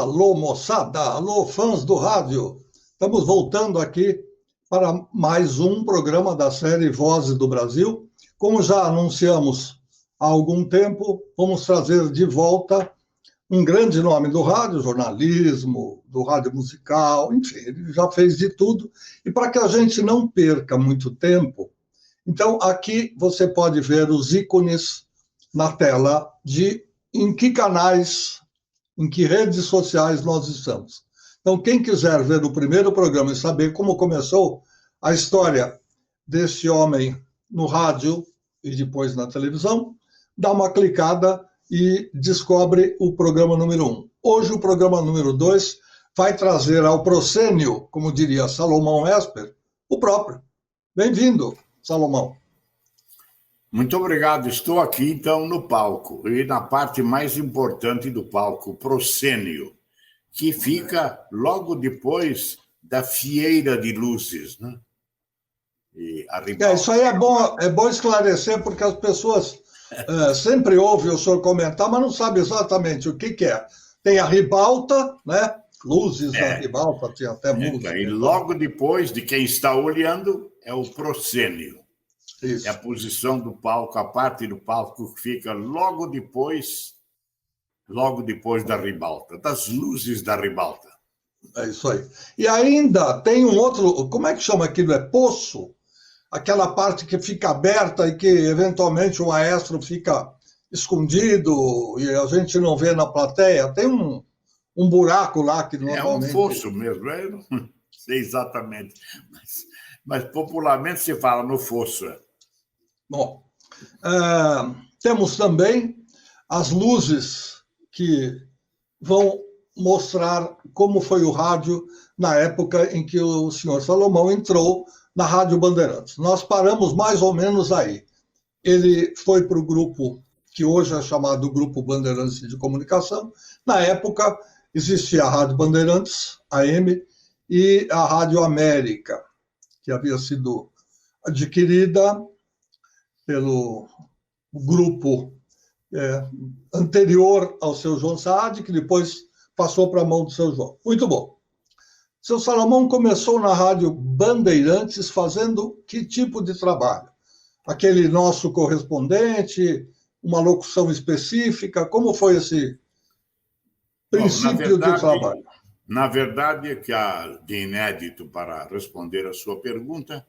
Alô, moçada! Alô, fãs do rádio! Estamos voltando aqui para mais um programa da série Vozes do Brasil. Como já anunciamos há algum tempo, vamos trazer de volta um grande nome do rádio, jornalismo, do rádio musical, enfim, ele já fez de tudo. E para que a gente não perca muito tempo, então aqui você pode ver os ícones na tela de em que canais, em que redes sociais nós estamos. Então, quem quiser ver o primeiro programa e saber como começou a história desse homem no rádio e depois na televisão, dá uma clicada e descobre o programa número 1. Hoje, o programa número 2 vai trazer ao proscênio, como diria Salomão Esper, o próprio. Bem-vindo, Salomão. Muito obrigado. Estou aqui, então, no palco. E na parte mais importante do palco, o proscênio, que fica logo depois da Fieira de Luzes, né? E isso aí é bom esclarecer, porque as pessoas sempre ouvem o senhor comentar, mas não sabem exatamente o que é. Tem a ribalta, né? Luzes da ribalta, tinha até música. E logo depois de quem está olhando é o proscênio. Isso. É a posição do palco, a parte do palco que fica logo depois da ribalta, das luzes da ribalta. É isso aí. E ainda tem um outro, como é que chama aquilo? É poço? Aquela parte que fica aberta e que eventualmente o maestro fica escondido e a gente não vê na plateia. Tem um buraco lá que normalmente... É um fosso mesmo, eu não sei exatamente, mas popularmente se fala no fosso. Bom, temos também as luzes que vão mostrar como foi o rádio na época em que o senhor Salomão entrou na Rádio Bandeirantes. Nós paramos mais ou menos aí. Ele foi para o grupo que hoje é chamado Grupo Bandeirantes de Comunicação. Na época, existia a Rádio Bandeirantes, AM, e a Rádio América, que havia sido adquirida pelo grupo anterior ao seu João Saad, que depois passou para a mão do seu João. Muito bom. Seu Salomão começou na Rádio Bandeirantes fazendo que tipo de trabalho? Aquele nosso correspondente, uma locução específica? Como foi esse princípio de trabalho? Na verdade, o que há de inédito para responder a sua pergunta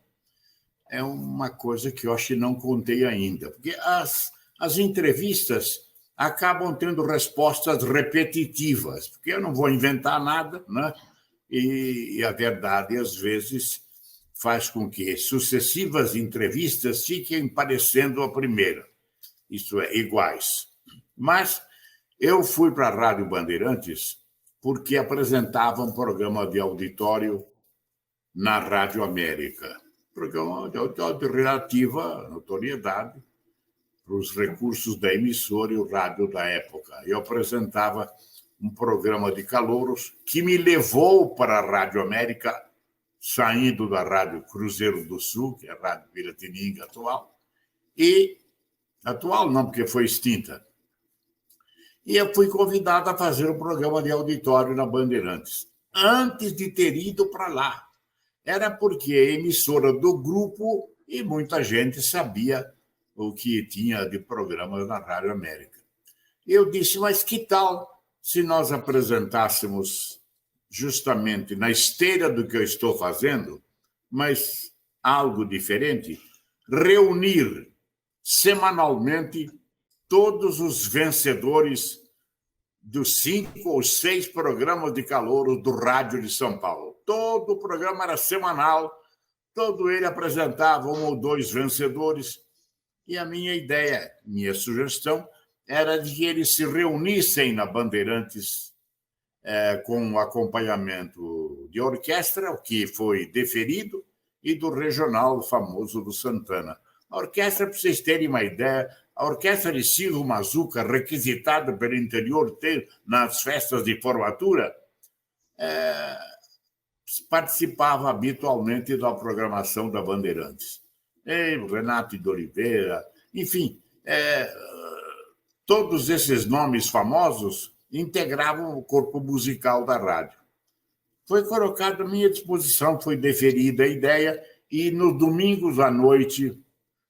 é uma coisa que eu acho que não contei ainda, porque as entrevistas acabam tendo respostas repetitivas, porque eu não vou inventar nada, né? E a verdade, às vezes, faz com que sucessivas entrevistas fiquem parecendo a primeira, isto é, iguais. Mas eu fui para a Rádio Bandeirantes porque apresentava um programa de auditório na Rádio América, programa de auditório de relativa notoriedade para os recursos da emissora e o rádio da época. Eu apresentava um programa de calouros que me levou para a Rádio América, saindo da Rádio Cruzeiro do Sul, que é a Rádio Piratininga atual, e atual não, porque foi extinta. E eu fui convidado a fazer um programa de auditório na Bandeirantes, antes de ter ido para lá. Era porque a emissora do grupo e muita gente sabia o que tinha de programas na Rádio América. Eu disse, mas que tal se nós apresentássemos justamente na esteira do que eu estou fazendo, mas algo diferente, reunir semanalmente todos os vencedores dos 5 ou 6 programas de calouro do Rádio de São Paulo. Todo o programa era semanal, todo ele apresentava 1 ou 2 vencedores, e a minha ideia, minha sugestão, era de que eles se reunissem na Bandeirantes com o acompanhamento de orquestra, o que foi deferido, e do regional famoso do Santana. A orquestra, para vocês terem uma ideia, a orquestra de Silvio Mazuca, requisitada pelo interior nas festas de formatura, participava habitualmente da programação da Bandeirantes. Renato de Oliveira, enfim, todos esses nomes famosos integravam o corpo musical da rádio. Foi colocado à minha disposição, foi deferida a ideia, e nos domingos à noite,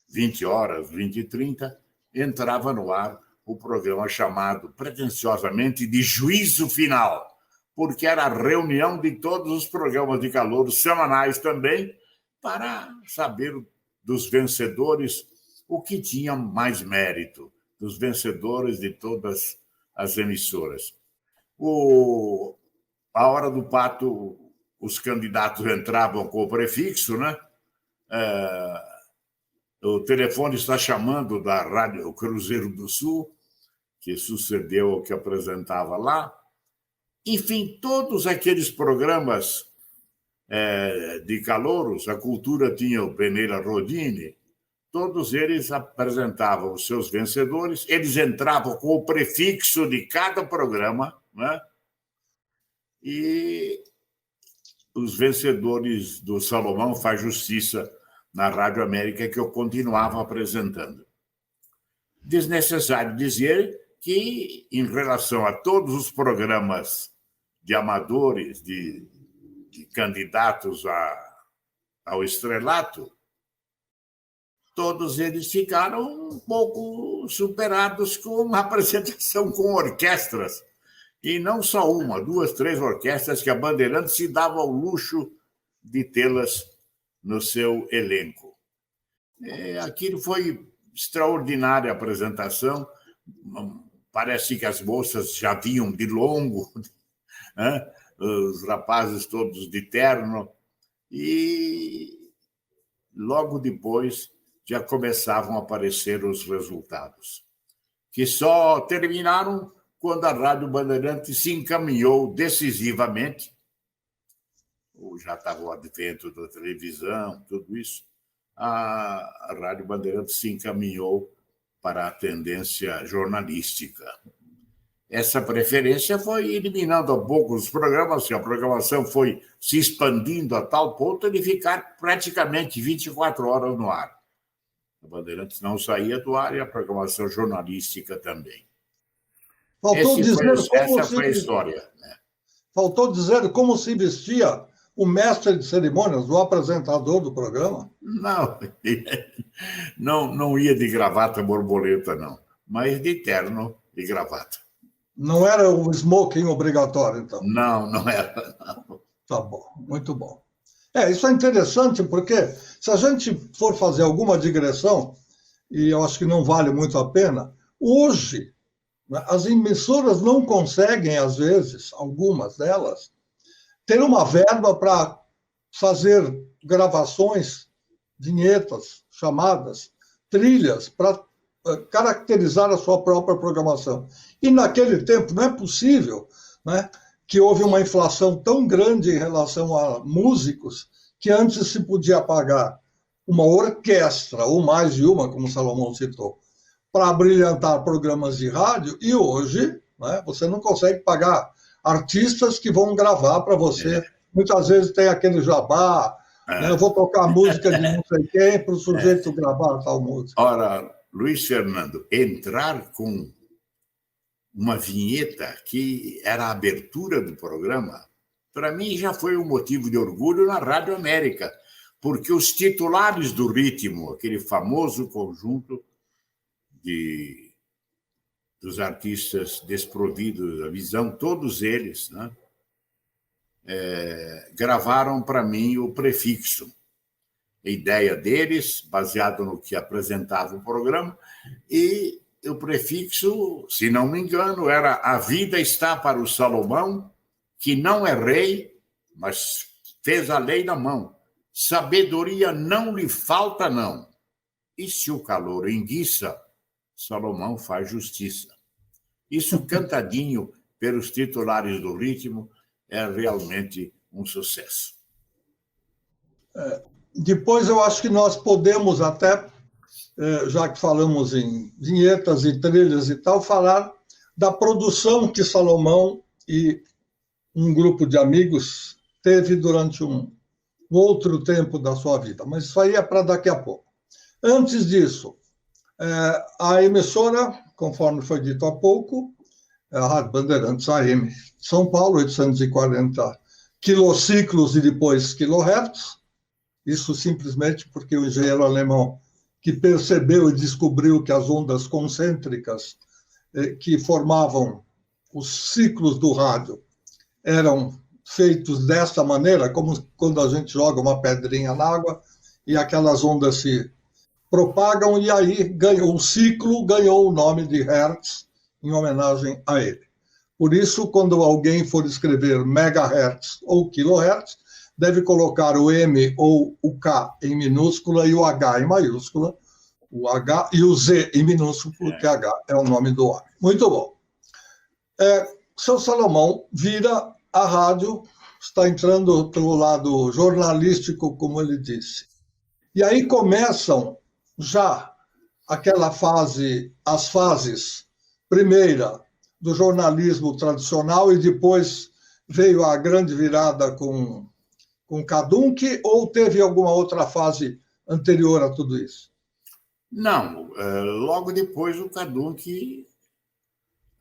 20 horas, 20h30, entrava no ar o programa chamado pretensiosamente de Juízo Final, porque era a reunião de todos os programas de calor semanais também, para saber dos vencedores o que tinha mais mérito, dos vencedores de todas as emissoras. A hora do pato, os candidatos entravam com o prefixo, né? O telefone está chamando da Rádio Cruzeiro do Sul, que sucedeu ao que apresentava lá. Enfim, todos aqueles programas de calouros, a Cultura tinha o Peneira Rodini, todos eles apresentavam os seus vencedores, eles entravam com o prefixo de cada programa, né? E os vencedores do Salomão Faz Justiça na Rádio América, que eu continuava apresentando. Desnecessário dizer que, em relação a todos os programas de amadores, de candidatos ao estrelato, todos eles ficaram um pouco superados com uma apresentação com orquestras, e não só uma, 2, 3 orquestras que a Bandeirantes se dava ao luxo de tê-las no seu elenco. Aquilo foi extraordinária apresentação, parece que as moças já vinham de longo, né? Os rapazes todos de terno, e logo depois já começavam a aparecer os resultados, que só terminaram quando a Rádio Bandeirantes se encaminhou decisivamente, ou já estava o advento da televisão, tudo isso, a Rádio Bandeirantes se encaminhou para a tendência jornalística. Essa preferência foi eliminando a pouco os programas, e a programação foi se expandindo a tal ponto de ficar praticamente 24 horas no ar. A Bandeirantes não saía do ar e a programação jornalística também. Essa foi a história, né? Faltou dizer como se vestia o mestre de cerimônias, o apresentador do programa? Não ia de gravata borboleta, não, mas de terno e gravata. Não era o smoking obrigatório, então? Não era. Não. Tá bom, muito bom. Isso é interessante, porque se a gente for fazer alguma digressão, e eu acho que não vale muito a pena, hoje, as emissoras não conseguem, às vezes, algumas delas, ter uma verba para fazer gravações, vinhetas, chamadas, trilhas, para caracterizar a sua própria programação. E naquele tempo não é possível, né, que houve uma inflação tão grande em relação a músicos, que antes se podia pagar uma orquestra, ou mais de uma, como o Salomão citou, para brilhantar programas de rádio, e hoje, né, você não consegue pagar artistas que vão gravar para você. Muitas vezes tem aquele jabá, né, eu vou tocar música de não sei quem para o sujeito gravar tal música. Ora, Luiz Fernando, entrar com uma vinheta que era a abertura do programa, para mim já foi um motivo de orgulho na Rádio América, porque os titulares do ritmo, aquele famoso conjunto dos artistas desprovidos da visão, todos eles, né, gravaram para mim o prefixo. A ideia deles, baseado no que apresentava o programa, e o prefixo, se não me engano, era "A vida está para o Salomão, que não é rei, mas fez a lei na mão. Sabedoria não lhe falta, não. E se o calor enguiça, Salomão faz justiça." Isso, cantadinho pelos titulares do ritmo, é realmente um sucesso. Depois eu acho que nós podemos até, já que falamos em vinhetas e trilhas e tal, falar da produção que Salomão e um grupo de amigos teve durante um outro tempo da sua vida. Mas isso aí é para daqui a pouco. Antes disso, a emissora, conforme foi dito há pouco, é a Rádio Bandeirantes AM. São Paulo, 840 quilociclos e depois quilohertz. Isso simplesmente porque o engenheiro alemão que percebeu e descobriu que as ondas concêntricas que formavam os ciclos do rádio eram feitos desta maneira, como quando a gente joga uma pedrinha na água e aquelas ondas se propagam, e aí o ciclo ganhou o nome de Hertz em homenagem a ele. Por isso, quando alguém for escrever megahertz ou kilohertz, deve colocar o M ou o K em minúscula e o H em maiúscula, o H e o Z em minúsculo, porque H é o nome do homem. Muito bom. Seu Salomão vira a rádio, está entrando pelo lado jornalístico, como ele disse. E aí começam já aquela fase, as fases, primeira do jornalismo tradicional, e depois veio a grande virada com Kadunk, ou teve alguma outra fase anterior a tudo isso? Não, logo depois o Kadunk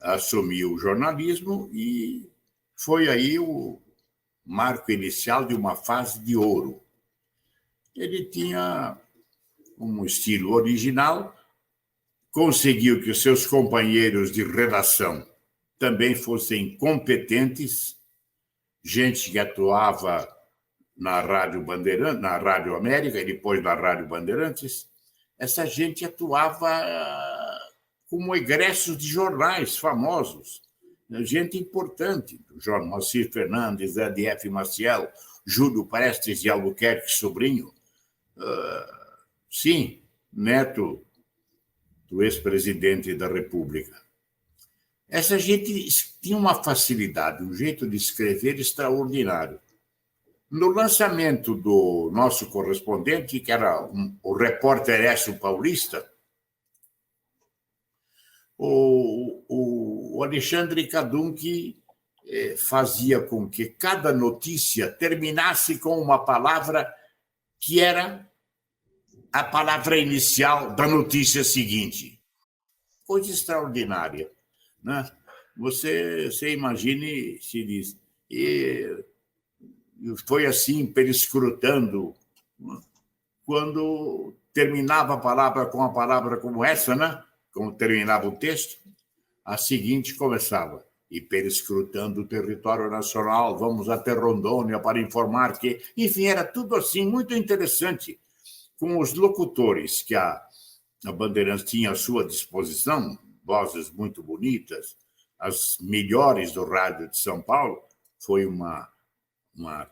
assumiu o jornalismo e foi aí o marco inicial de uma fase de ouro. Ele tinha um estilo original, conseguiu que os seus companheiros de redação também fossem competentes, gente que atuava na Rádio Bandeirantes, na Rádio América e depois na Rádio Bandeirantes. Essa gente atuava como egressos de jornais famosos, gente importante, João Moacir Fernandes, E.F. Maciel, Júlio Prestes de Albuquerque Sobrinho, sim, neto do ex-presidente da República. Essa gente tinha uma facilidade, um jeito de escrever extraordinário. No lançamento do nosso correspondente, que era o repórter Écio Paulista, o Alexandre Kadunk fazia com que cada notícia terminasse com uma palavra que era a palavra inicial da notícia seguinte. Coisa extraordinária, né? Você imagine, se diz, foi assim, periscrutando, quando terminava a palavra com uma palavra como essa, né? Como terminava o texto, a seguinte começava: e periscrutando o território nacional, vamos até Rondônia para informar que... Enfim, era tudo assim, muito interessante, com os locutores que a Bandeirantes tinha à sua disposição, vozes muito bonitas, as melhores do rádio de São Paulo. Foi uma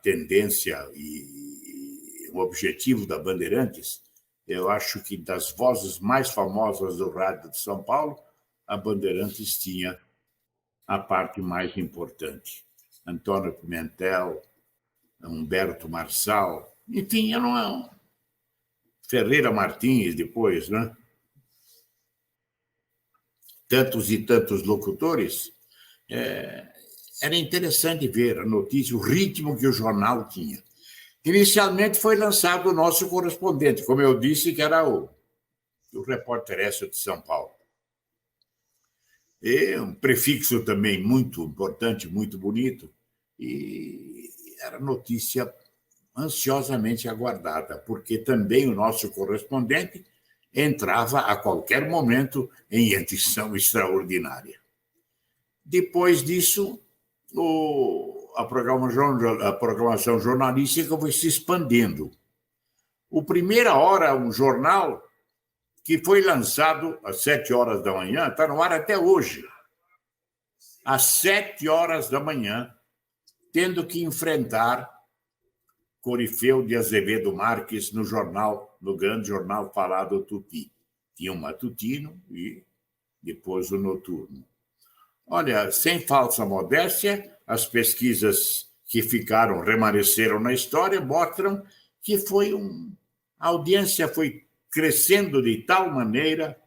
tendência e um objetivo da Bandeirantes. Eu acho que das vozes mais famosas do rádio de São Paulo, a Bandeirantes tinha a parte mais importante. Antônio Pimentel, Humberto Marçal, enfim, Ferreira Martins depois, né? Tantos e tantos locutores. Era interessante ver a notícia, o ritmo que o jornal tinha. Inicialmente foi lançado o nosso correspondente, como eu disse, que era o repórter Écio de São Paulo. E um prefixo também muito importante, muito bonito, e era notícia ansiosamente aguardada, porque também o nosso correspondente entrava a qualquer momento em edição extraordinária. Depois disso, a programação jornalística foi se expandindo. O Primeira Hora, um jornal que foi lançado às 7 horas da manhã, está no ar até hoje. Às 7 horas da manhã, tendo que enfrentar Corifeu de Azevedo Marques no grande jornal falado Tupi. Tinha o matutino e depois o noturno. Olha, sem falsa modéstia, as pesquisas que remanesceram na história mostram que a audiência foi crescendo de tal maneira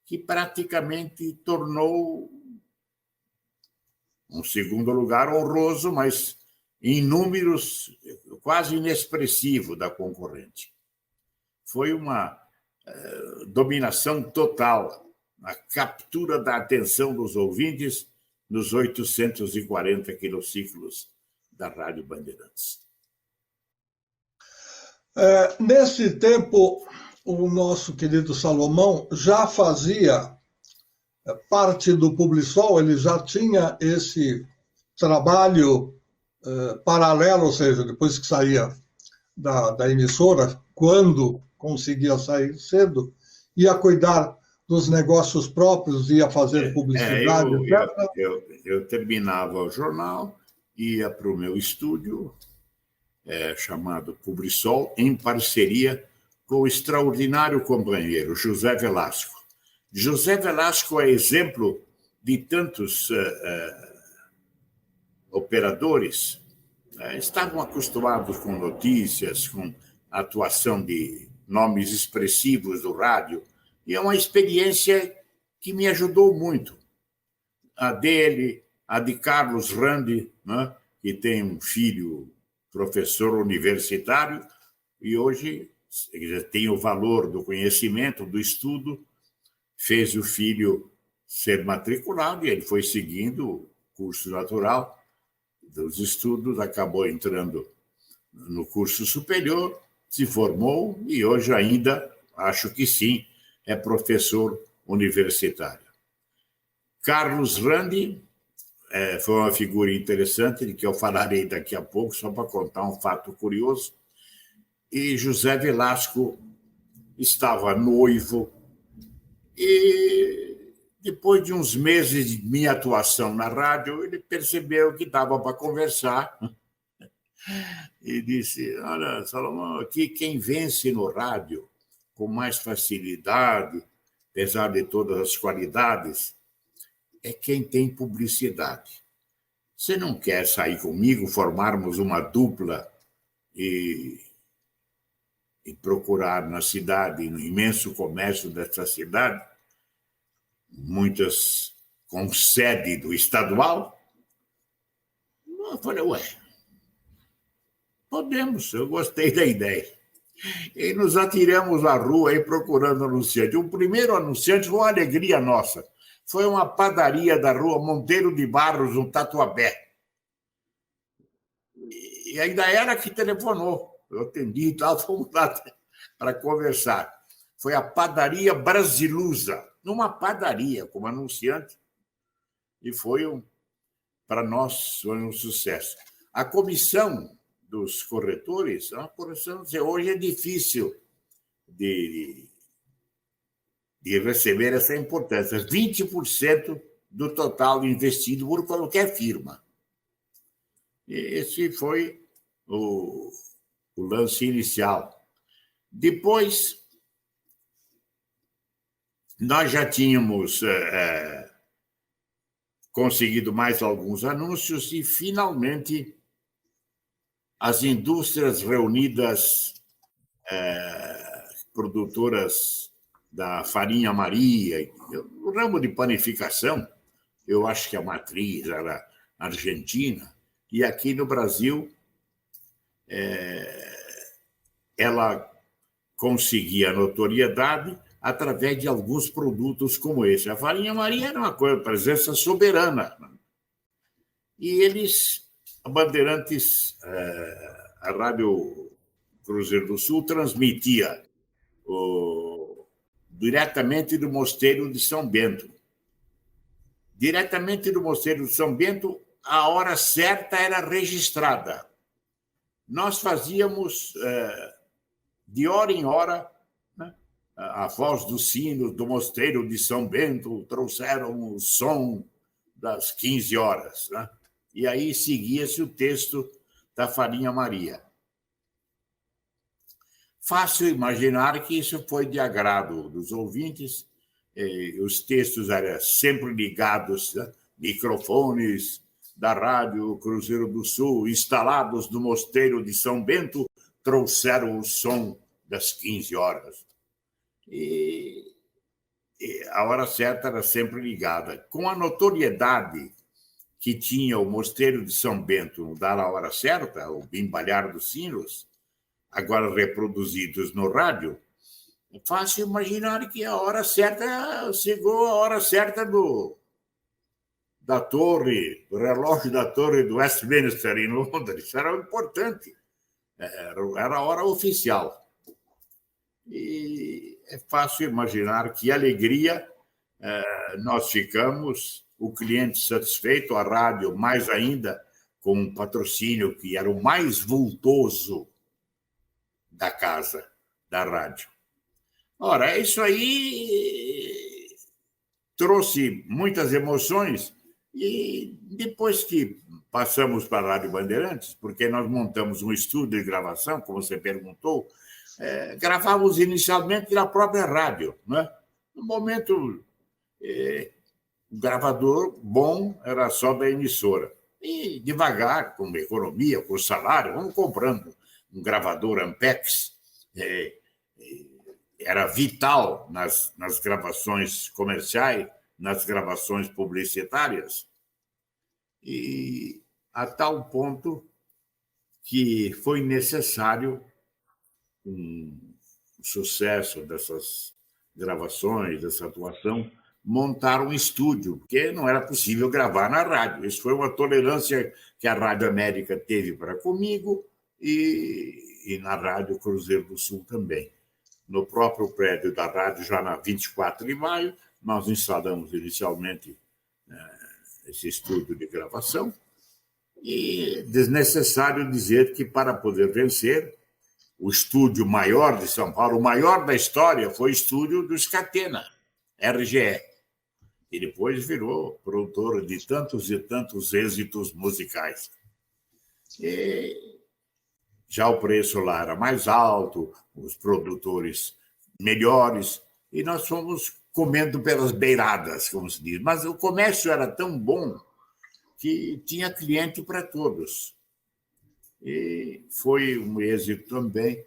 que praticamente tornou um segundo lugar honroso, mas em números quase inexpressivo da concorrente. Foi uma dominação total, a captura da atenção dos ouvintes nos 840 quilociclos da Rádio Bandeirantes. Nesse tempo, o nosso querido Salomão já fazia parte do Publisol, ele já tinha esse trabalho paralelo, ou seja, depois que saía da emissora, quando conseguia sair cedo, ia cuidar dos negócios próprios, ia fazer publicidade, etc. Eu terminava o jornal, ia para o meu estúdio, chamado Publisol, em parceria com o extraordinário companheiro José Velasco. José Velasco é exemplo de tantos operadores. Estavam acostumados com notícias, com a atuação de nomes expressivos do rádio, e é uma experiência que me ajudou muito. A dele, a de Carlos Randi, né, que tem um filho professor universitário, e hoje tem o valor do conhecimento, do estudo, fez o filho ser matriculado, e ele foi seguindo o curso natural dos estudos, acabou entrando no curso superior, se formou, e hoje ainda, acho que sim, é professor universitário. Carlos Randi foi uma figura interessante, de que eu falarei daqui a pouco, só para contar um fato curioso. E José Velasco estava noivo, e depois de uns meses de minha atuação na rádio, ele percebeu que dava para conversar e disse: olha, Salomão, aqui quem vence no rádio com mais facilidade, apesar de todas as qualidades, é quem tem publicidade. Você não quer sair comigo, formarmos uma dupla e procurar na cidade, no imenso comércio dessa cidade, muitas com sede do estadual? Eu falei, podemos, eu gostei da ideia. E nos atiramos à rua aí procurando anunciante. O primeiro anunciante foi uma alegria nossa. Foi uma padaria da rua Monteiro de Barros, no Tatuapé. E ainda era que telefonou. Eu atendi e tal, fomos lá para conversar. Foi a padaria Brasilusa, numa padaria como anunciante, e para nós, foi um sucesso. A comissão dos corretores, a correção, hoje é difícil de receber essa importância. 20% do total investido por qualquer firma. E esse foi o lance inicial. Depois, nós já tínhamos conseguido mais alguns anúncios e, finalmente, as indústrias reunidas, produtoras da farinha Maria, o ramo de panificação, eu acho que a matriz era argentina, e aqui no Brasil ela conseguia notoriedade através de alguns produtos como esse. A farinha Maria era uma coisa, presença soberana. E eles, a Bandeirantes, a Rádio Cruzeiro do Sul, transmitia diretamente do Mosteiro de São Bento. Diretamente do Mosteiro de São Bento, a hora certa era registrada. Nós fazíamos, de hora em hora, né, a voz dos sinos do Mosteiro de São Bento trouxeram o som das 15 horas. Né? E aí seguia-se o texto da Farinha Maria. Fácil imaginar que isso foi de agrado dos ouvintes. Os textos eram sempre ligados, né? Microfones da Rádio Cruzeiro do Sul, instalados no Mosteiro de São Bento, trouxeram o som das 15 horas. E a hora certa era sempre ligada. Com a notoriedade que tinha o Mosteiro de São Bento no dar a hora certa, o bimbalhar dos sinos, agora reproduzidos no rádio, é fácil imaginar que a hora certa chegou, a hora certa do da torre, do relógio da torre do Westminster, em Londres. Isso era importante. Era a hora oficial. E é fácil imaginar que alegria nós ficamos, o cliente satisfeito, a rádio mais ainda, com um patrocínio que era o mais vultoso da casa, da rádio. Ora, isso aí trouxe muitas emoções e depois que passamos para a Rádio Bandeirantes, porque nós montamos um estúdio de gravação, como você perguntou, gravávamos inicialmente na própria rádio, né? No momento, o gravador bom era só da emissora. E devagar, com economia, com salário, vamos comprando um gravador Ampex. Era vital nas gravações comerciais, nas gravações publicitárias, e a tal ponto que foi necessário o sucesso dessas gravações, dessa atuação, montar um estúdio, porque não era possível gravar na rádio. Isso foi uma tolerância que a Rádio América teve para comigo e na Rádio Cruzeiro do Sul também. No próprio prédio da rádio, já na 24 de maio, nós instalamos inicialmente esse estúdio de gravação. E desnecessário dizer que, para poder vencer, o estúdio maior de São Paulo, o maior da história, foi o estúdio do Scatena, RGE. E depois virou produtor de tantos e tantos êxitos musicais. E já o preço lá era mais alto, os produtores melhores, e nós fomos comendo pelas beiradas, como se diz. Mas o comércio era tão bom que tinha cliente para todos. E foi um êxito também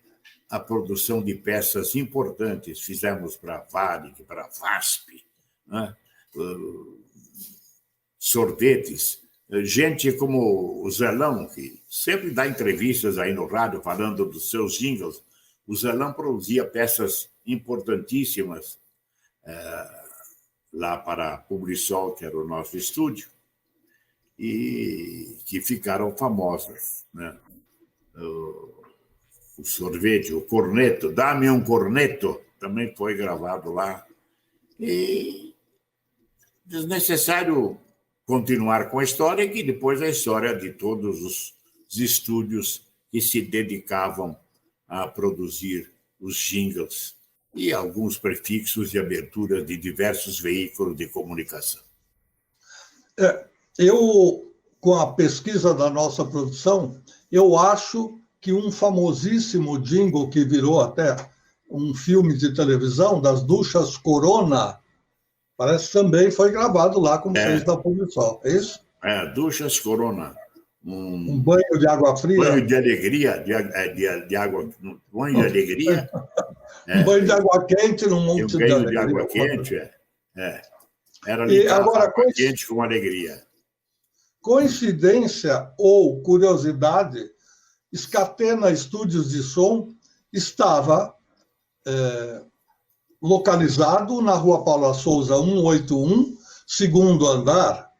a produção de peças importantes. Fizemos para a Varig, para a VASP, né? Sorvetes. Gente como o Zelão, que sempre dá entrevistas aí no rádio falando dos seus jingles. O Zelão produzia peças importantíssimas lá para a Publisol, que era o nosso estúdio, e que ficaram famosas, né? O sorvete, o corneto, dá-me um corneto, também foi gravado lá. E desnecessário continuar com a história, que depois a história de todos os estúdios que se dedicavam a produzir os jingles e alguns prefixos de abertura de diversos veículos de comunicação. Eu, com a pesquisa da nossa produção, eu acho que um famosíssimo jingle que virou até um filme de televisão, das duchas Corona, parece que também foi gravado lá com vocês da Publisol, é isso? Duchas Corona. Um banho de água fria. Banho de alegria, de água. Banho de alegria. Um banho de água quente num monte de alegria. Um banho de água quente, Era agora, água quente com alegria. Coincidência ou curiosidade, Scatena Estúdios de Som estava localizado na Rua Paula Souza 181, segundo andar,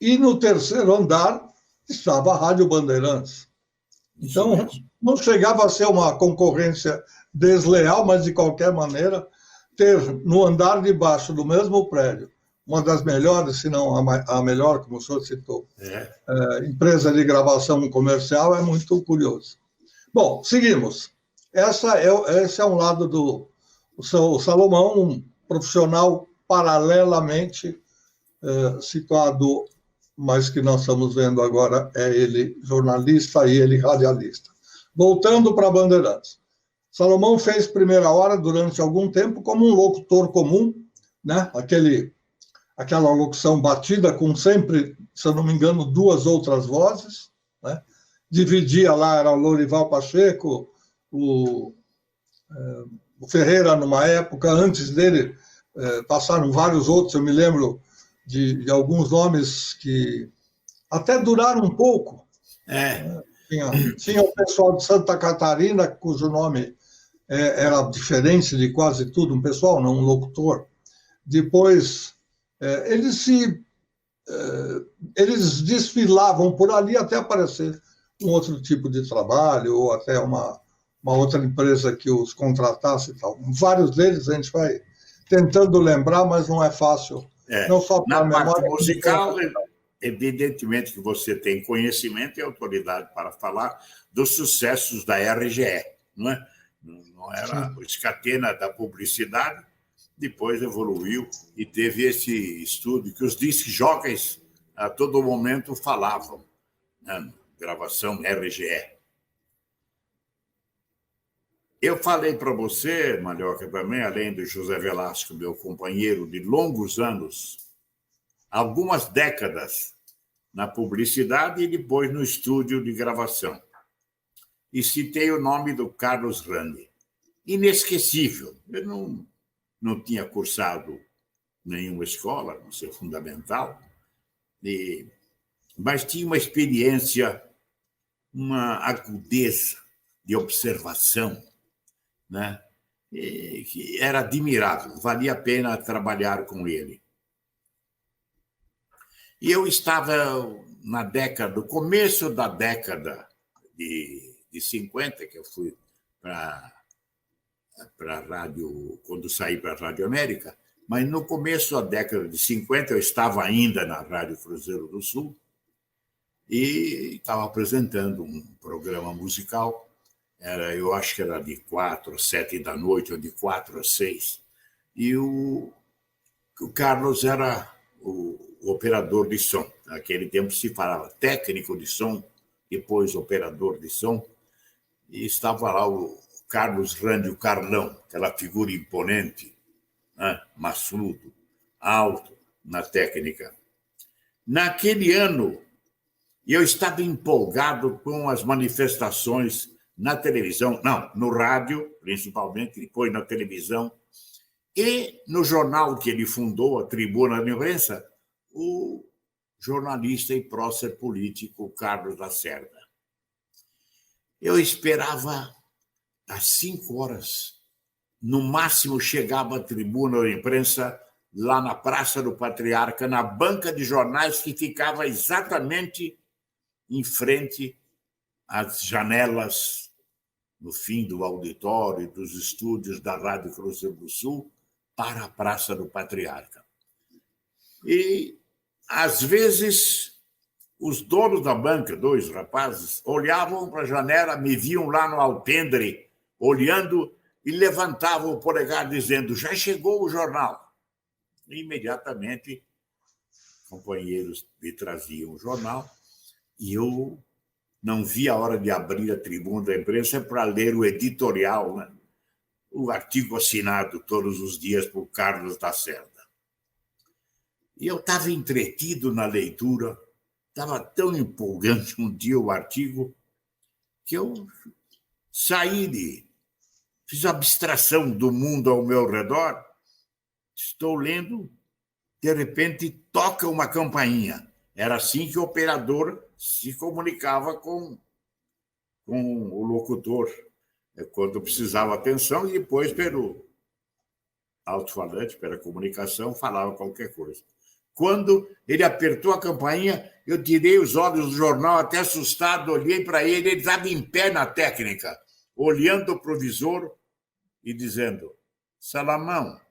e no terceiro andar estava a Rádio Bandeirantes. Então, não chegava a ser uma concorrência desleal, mas, de qualquer maneira, ter no andar de baixo do mesmo prédio, uma das melhores, se não a melhor, como o senhor citou, empresa de gravação comercial, é muito curioso. Bom, seguimos. Esse é um lado do Salomão, um profissional paralelamente situado, mas que nós estamos vendo agora é ele jornalista e ele radialista. Voltando para Bandeirantes. Salomão fez primeira hora durante algum tempo como um locutor comum, né? Aquela locução batida com sempre, se eu não me engano, duas outras vozes, né? Dividia lá, era o Lorival Pacheco, o Ferreira numa época, antes dele passaram vários outros, eu me lembro de alguns nomes que até duraram um pouco. Tinha o pessoal de Santa Catarina, cujo nome era diferente de quase tudo, um pessoal, não um locutor. Depois, eles se eles desfilavam por ali até aparecer um outro tipo de trabalho ou até uma outra empresa que os contratasse e tal. Vários deles a gente vai tentando lembrar, mas não é fácil. Não só para Na a parte memória. musical, evidentemente que você tem conhecimento e autoridade para falar dos sucessos da RGE, não é? Não era o Scatena da publicidade, depois evoluiu e teve esse estúdio que os disc jockeys a todo momento falavam, né? Gravação RGE. Eu falei para você, Malhoca, também, além do José Velasco, meu companheiro de longos anos, algumas décadas na publicidade e depois no estúdio de gravação. E citei o nome do Carlos Randi. Inesquecível. Eu não tinha cursado nenhuma escola, não sei, fundamental, mas tinha uma experiência, uma agudeza de observação, né? Que era admirável, valia a pena trabalhar com ele. E eu estava no começo da década de 50, que eu fui para a rádio, quando saí para a Rádio América, mas no começo da década de 50 eu estava ainda na Rádio Cruzeiro do Sul e estava apresentando um programa musical. Eu acho que era de 4 às 7 da noite, ou de 4 às 6. E o Carlos era o operador de som. Naquele tempo se falava técnico de som, depois operador de som. E estava lá o Carlos Randi, o Carlão, aquela figura imponente, né? Maçudo, alto na técnica. Naquele ano, eu estava empolgado com as manifestações na televisão, não, no rádio, principalmente, depois na televisão, e no jornal que ele fundou, a Tribuna da Imprensa, o jornalista e prócer político Carlos Lacerda. Eu esperava às 5 horas, no máximo chegava a Tribuna da Imprensa lá na Praça do Patriarca, na banca de jornais que ficava exatamente em frente às janelas no fim do auditório dos estúdios da Rádio Cruzeiro do Sul para a Praça do Patriarca. E, às vezes, os donos da banca, 2 rapazes, olhavam para a janela, me viam lá no alpendre, olhando, e levantavam o polegar dizendo: já chegou o jornal. E, imediatamente, companheiros me traziam o jornal e eu não vi a hora de abrir a Tribuna da Imprensa para ler o editorial, né? O artigo assinado todos os dias por Carlos Lacerda. E eu estava entretido na leitura, estava tão empolgante um dia o artigo, que eu fiz abstração do mundo ao meu redor, estou lendo, de repente toca uma campainha. Era assim que o operador se comunicava com o locutor, quando precisava atenção, e depois, pelo alto-falante, pela comunicação, falava qualquer coisa. Quando ele apertou a campainha, eu tirei os olhos do jornal, até assustado, olhei para ele estava em pé na técnica, olhando para o visor e dizendo: Salamão,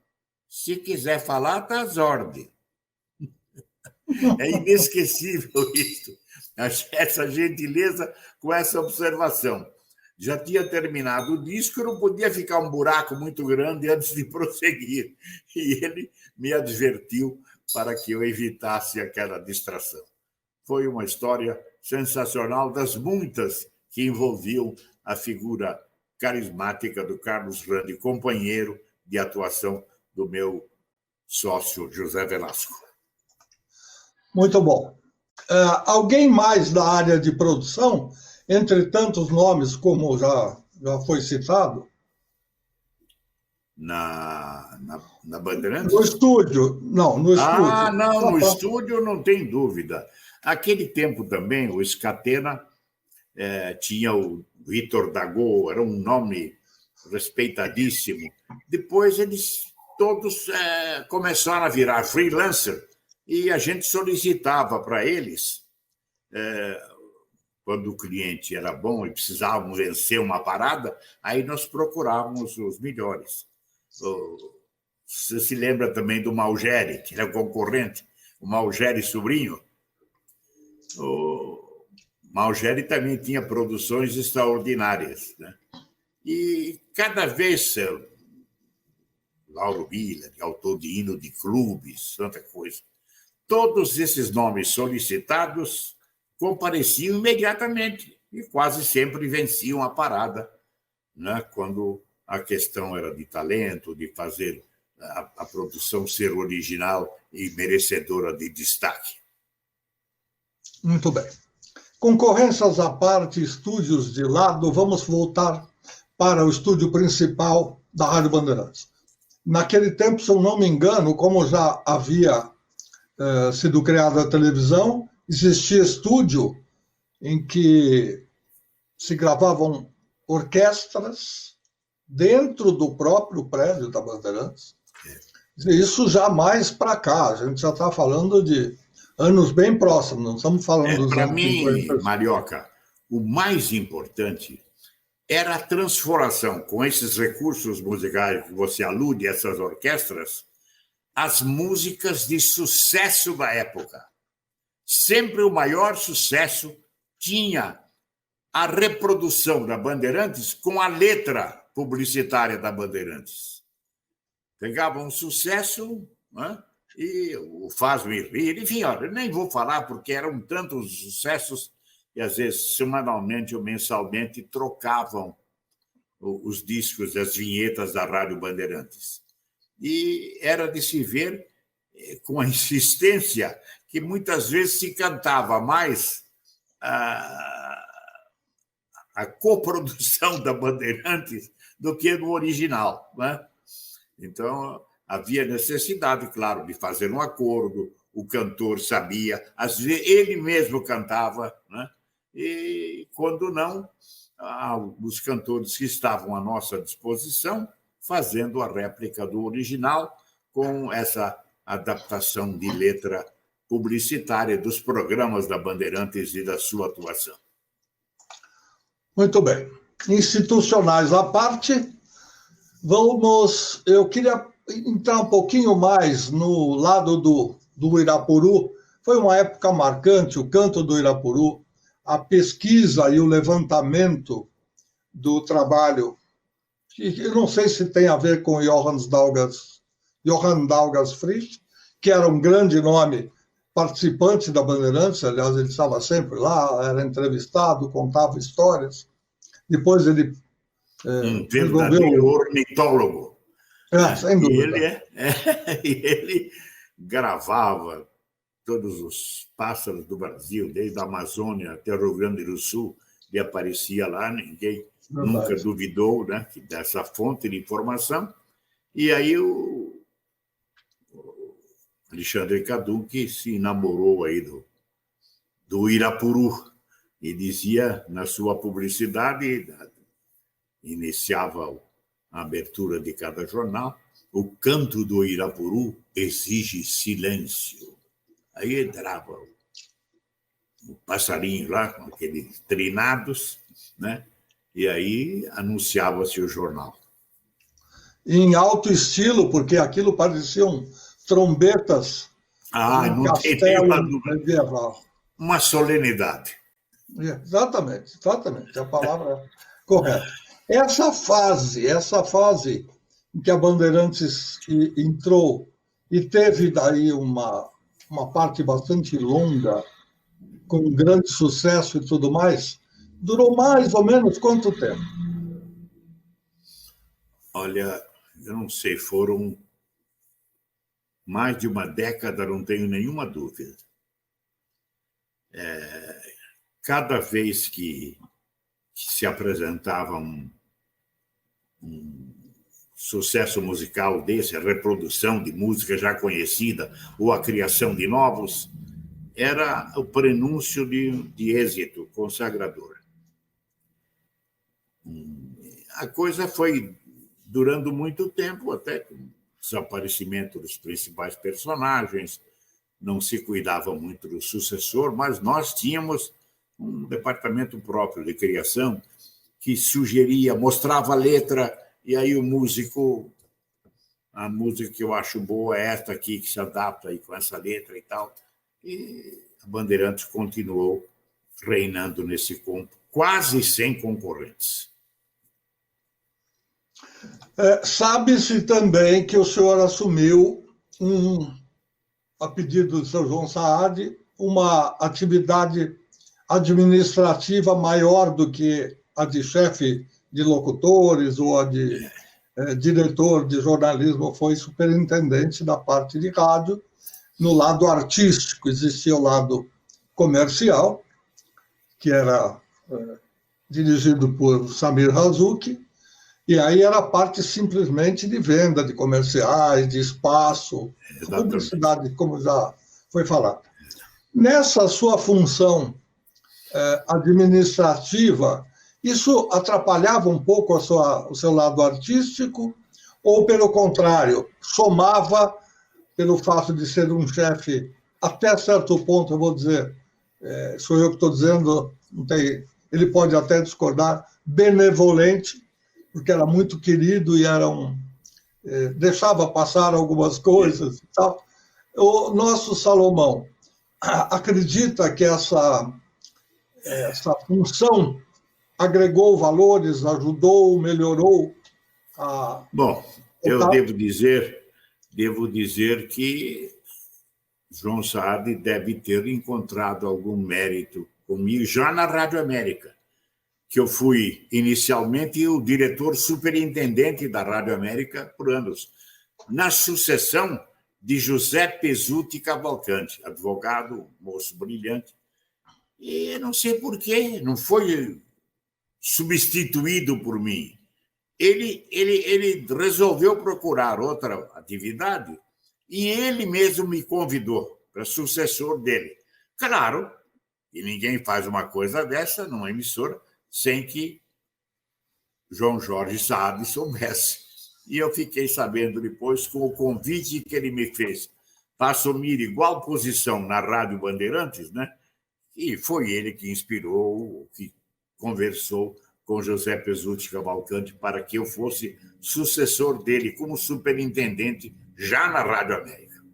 se quiser falar, está às ordens. É inesquecível isso, essa gentileza com essa observação. Já tinha terminado o disco, não podia ficar um buraco muito grande antes de prosseguir. E ele me advertiu para que eu evitasse aquela distração. Foi uma história sensacional, das muitas que envolviam a figura carismática do Carlos Randi, companheiro de atuação do meu sócio José Velasco. Muito bom. Alguém mais da área de produção, entre tantos nomes como já foi citado? Na Bandeirantes? No estúdio. Não, no estúdio. Não, no estúdio não tem dúvida. Aquele tempo também, o Scatena tinha o Vitor Dagô, era um nome respeitadíssimo. Depois eles todos começaram a virar freelancer e a gente solicitava para eles, quando o cliente era bom e precisávamos vencer uma parada, aí nós procurávamos os melhores. Você se lembra também do Malgeri, que era concorrente, o Malgeri Sobrinho? O Malgeri também tinha produções extraordinárias, né? E cada vez, Lauro Miller, autor de hino de clubes, tanta coisa, todos esses nomes solicitados compareciam imediatamente e quase sempre venciam a parada, né? Quando a questão era de talento, de fazer a produção ser original e merecedora de destaque. Muito bem. Concorrências à parte, estúdios de lado, vamos voltar para o estúdio principal da Rádio Bandeirantes. Naquele tempo, se eu não me engano, como já havia sido criada a televisão, existia estúdio em que se gravavam orquestras dentro do próprio prédio da Bandeirantes. Isso já mais para cá, a gente já está falando de anos bem próximos, não estamos falando dos Para anos mim, 50. Marioca, o mais importante era a transformação, com esses recursos musicais que você alude, essas orquestras, as músicas de sucesso da época. Sempre o maior sucesso tinha a reprodução da Bandeirantes com a letra publicitária da Bandeirantes. Pegava um sucesso, né? E o Faz-me Rir, enfim, olha, nem vou falar porque eram tantos sucessos e às vezes semanalmente ou mensalmente trocavam os discos, as vinhetas da Rádio Bandeirantes. E era de se ver com a insistência que muitas vezes se cantava mais a coprodução da Bandeirantes do que no original, né? Então, havia necessidade, claro, de fazer um acordo, o cantor sabia, às vezes ele mesmo cantava, né? E, quando não, os cantores que estavam à nossa disposição, fazendo a réplica do original, com essa adaptação de letra publicitária dos programas da Bandeirantes e da sua atuação. Muito bem. Institucionais à parte, eu queria entrar um pouquinho mais no lado do Irapuru. Foi uma época marcante, o canto do Irapuru, a pesquisa e o levantamento do trabalho, que eu não sei se tem a ver com Johann Dalgas Frisch, que era um grande nome participante da Bandeirantes, aliás, ele estava sempre lá, era entrevistado, contava histórias. Depois ele um verdadeiro ornitólogo. Sem dúvida. Ele gravava todos os pássaros do Brasil, desde a Amazônia até o Rio Grande do Sul, e aparecia lá, ninguém nunca duvidou, né, dessa fonte de informação. E aí o Alexandre Cadu, que se namorou aí do Irapuru, e dizia na sua publicidade, iniciava a abertura de cada jornal, o canto do Irapuru exige silêncio. Aí entrava o passarinho lá, com aqueles trinados, né? E aí anunciava-se o jornal. Em alto estilo, porque aquilo pareciam trombetas não tem nenhuma dúvida. Medieval. Uma solenidade. Exatamente, a palavra é correta. Essa fase em que a Bandeirantes entrou e teve daí uma parte bastante longa, com grande sucesso e tudo mais, durou mais ou menos quanto tempo? Olha, eu não sei, foram mais de uma década, não tenho nenhuma dúvida. Cada vez que se apresentava um sucesso musical desse, a reprodução de música já conhecida ou a criação de novos, era o prenúncio de êxito consagrador. A coisa foi durando muito tempo, até com o desaparecimento dos principais personagens, não se cuidava muito do sucessor, mas nós tínhamos um departamento próprio de criação que sugeria, mostrava a letra, e aí o músico, a música que eu acho boa é esta aqui, que se adapta aí com essa letra e tal. E a Bandeirantes continuou reinando nesse campo, quase sem concorrentes. Sabe-se também que o senhor assumiu, a pedido do seu João Saad, uma atividade administrativa maior do que a de chefe de locutores ou a de diretor de jornalismo, foi superintendente da parte de rádio. No lado artístico existia o lado comercial, que era dirigido por Samir Hazuki, e aí era a parte simplesmente de venda de comerciais, de espaço, publicidade, como já foi falado. Nessa sua função administrativa, isso atrapalhava um pouco o seu lado artístico, ou, pelo contrário, somava, pelo fato de ser um chefe, até certo ponto, eu vou dizer, sou eu que estou dizendo, não tem, ele pode até discordar, benevolente, porque era muito querido e deixava passar algumas coisas e tal. O nosso Salomão acredita que essa função agregou valores, ajudou, melhorou a... Bom, eu devo dizer que João Saad deve ter encontrado algum mérito comigo já na Rádio América, que eu fui inicialmente o diretor superintendente da Rádio América por anos, na sucessão de José Pesutti Cavalcante, advogado, moço brilhante. E não sei por quê, não foi substituído por mim. Ele resolveu procurar outra atividade e ele mesmo me convidou para sucessor dele. Claro, e ninguém faz uma coisa dessa numa emissora sem que João Jorge Saad soubesse. E eu fiquei sabendo depois, com o convite que ele me fez para assumir igual posição na Rádio Bandeirantes, né? E foi ele que inspirou, que conversou com José Pesutti Cavalcante para que eu fosse sucessor dele como superintendente já na Rádio América.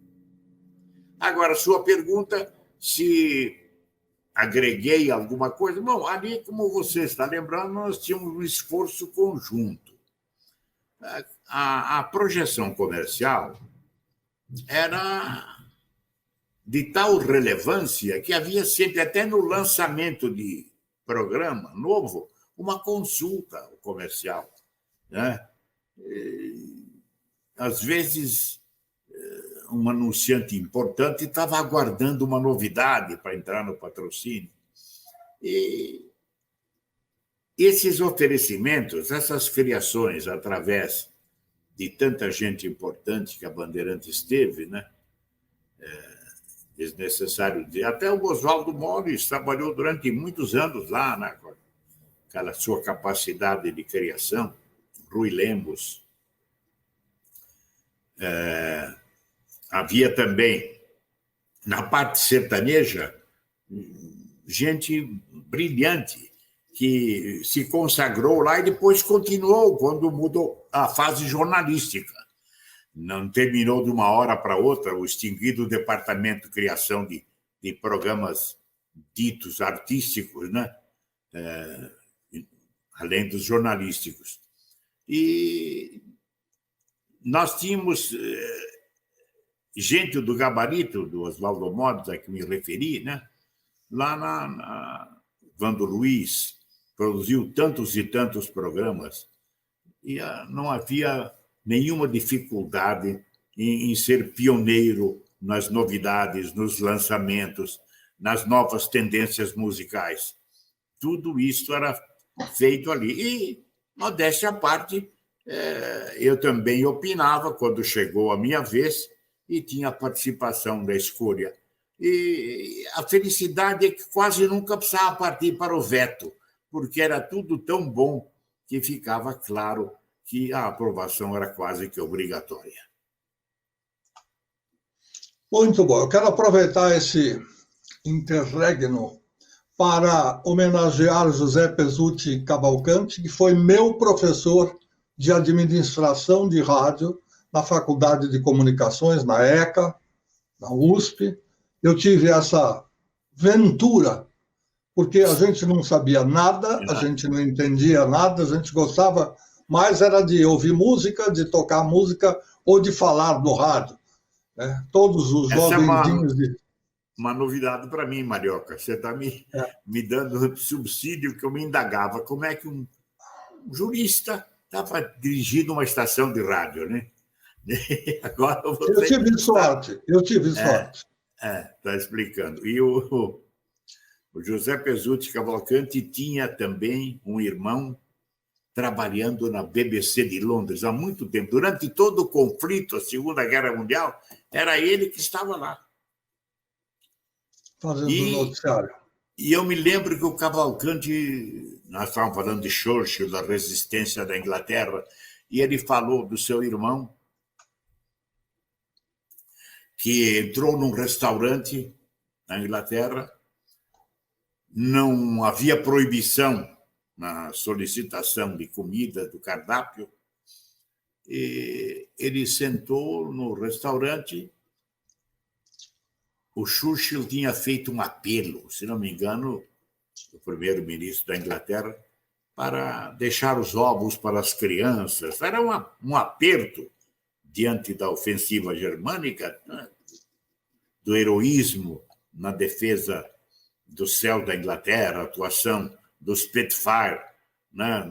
Agora, sua pergunta, se agreguei alguma coisa. Bom, ali, como você está lembrando, nós tínhamos um esforço conjunto. A projeção comercial era de tal relevância que havia sempre, até no lançamento de programa novo, uma consulta comercial, né? Às vezes, um anunciante importante estava aguardando uma novidade para entrar no patrocínio. E esses oferecimentos, essas criações, através de tanta gente importante que a Bandeirantes teve, né? Desnecessário dizer. Até o Oswaldo Moles trabalhou durante muitos anos lá, né? Com aquela sua capacidade de criação. Rui Lemos. Havia também, na parte sertaneja, gente brilhante que se consagrou lá e depois continuou quando mudou a fase jornalística. Não terminou de uma hora para outra o extinguido departamento de criação de programas ditos artísticos, né? Além dos jornalísticos. E nós tínhamos gente do gabarito do Oswaldo Modes, a que me referi, né? Lá na Vando Luiz, produziu tantos e tantos programas e não havia nenhuma dificuldade em ser pioneiro nas novidades, nos lançamentos, nas novas tendências musicais. Tudo isso era feito ali. E, modéstia à parte, eu também opinava quando chegou a minha vez e tinha a participação da escolha. E a felicidade é que quase nunca precisava partir para o veto, porque era tudo tão bom que ficava claro que a aprovação era quase que obrigatória. Muito bom. Eu quero aproveitar esse interregno para homenagear José Pesutti Cavalcanti, que foi meu professor de administração de rádio na Faculdade de Comunicações, na ECA, na USP. Eu tive essa ventura, porque a gente não sabia nada, a gente não entendia nada, a gente gostava mais era de ouvir música, de tocar música ou de falar no rádio. Né? Todos os Essa jovenzinhos... uma novidade para mim, Marioca. Você está me dando subsídio que eu me indagava. Como é que um jurista estava dirigindo uma estação de rádio, né? Agora eu tive sorte, eu tive sorte. Está explicando. E o José Pesutti Cavalcanti tinha também um irmão trabalhando na BBC de Londres há muito tempo. Durante todo o conflito, a Segunda Guerra Mundial, era ele que estava lá. Fazendo noticiário. E eu me lembro que o Cavalcanti, nós estávamos falando de Churchill, da resistência da Inglaterra, e ele falou do seu irmão, que entrou num restaurante na Inglaterra, não havia proibição na solicitação de comida do cardápio, e ele sentou no restaurante. O Churchill tinha feito um apelo, se não me engano, o primeiro-ministro da Inglaterra, para deixar os ovos para as crianças. Era um aperto diante da ofensiva germânica, né? Do heroísmo na defesa do céu da Inglaterra, a atuação dos Spitfire, né?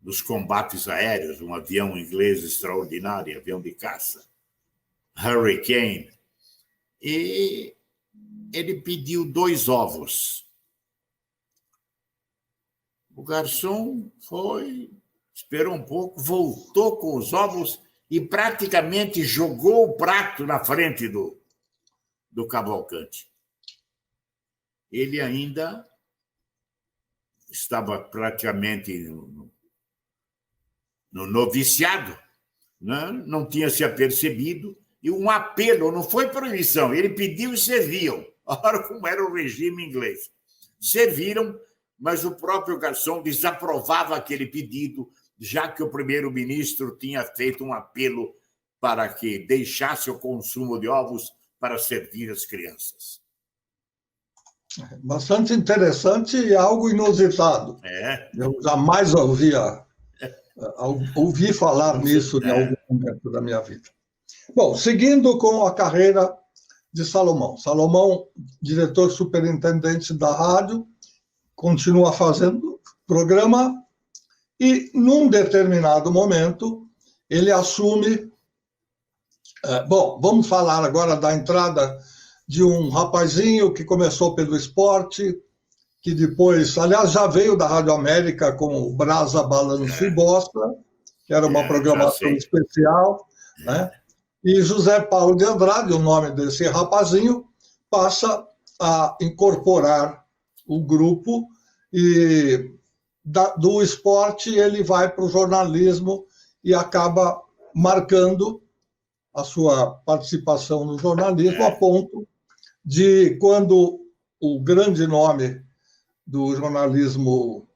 Dos combates aéreos, um avião inglês extraordinário, avião de caça, Hurricane. E ele pediu 2 ovos. O garçom foi, esperou um pouco, voltou com os ovos e praticamente jogou o prato na frente do Cavalcanti. Ele ainda estava praticamente no noviciado, né? Não tinha se apercebido, e um apelo, não foi proibição, ele pediu e serviam. Olha como era o regime inglês. Serviram, mas o próprio garçom desaprovava aquele pedido, já que o primeiro-ministro tinha feito um apelo para que deixasse o consumo de ovos para servir as crianças. Bastante interessante e algo inusitado. Eu jamais ouvi falar nisso em algum momento da minha vida. Bom, seguindo com a carreira de Salomão. Salomão, diretor superintendente da rádio, continua fazendo programa e, num determinado momento, ele assume... Bom, vamos falar agora da entrada de um rapazinho que começou pelo esporte, que depois, aliás, já veio da Rádio América com Brasa, Balanço e Bossa, que era uma programação especial, né? E José Paulo de Andrade, o nome desse rapazinho, passa a incorporar o grupo e do esporte ele vai para o jornalismo e acaba marcando a sua participação no jornalismo a ponto de, quando o grande nome do jornalismo,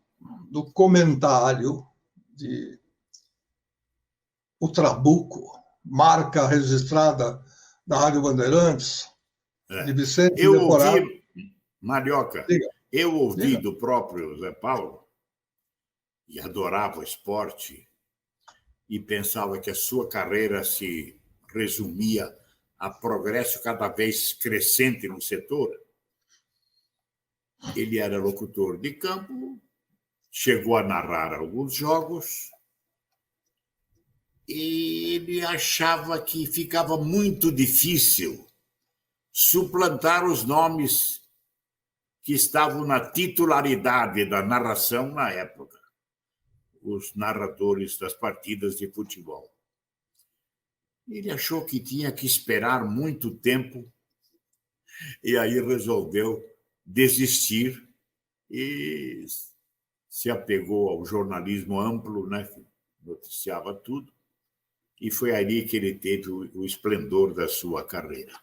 do comentário, o Trabuco, marca registrada da Rádio Bandeirantes, de Vicente Decorado. Marioca, eu ouvi do próprio Zé Paulo, e adorava o esporte, e pensava que a sua carreira se resumia a progresso cada vez crescente no setor. Ele era locutor de campo, chegou a narrar alguns jogos, e ele achava que ficava muito difícil suplantar os nomes que estavam na titularidade da narração na época, os narradores das partidas de futebol. Ele achou que tinha que esperar muito tempo e aí resolveu desistir e se apegou ao jornalismo amplo, né, que noticiava tudo, e foi ali que ele teve o esplendor da sua carreira.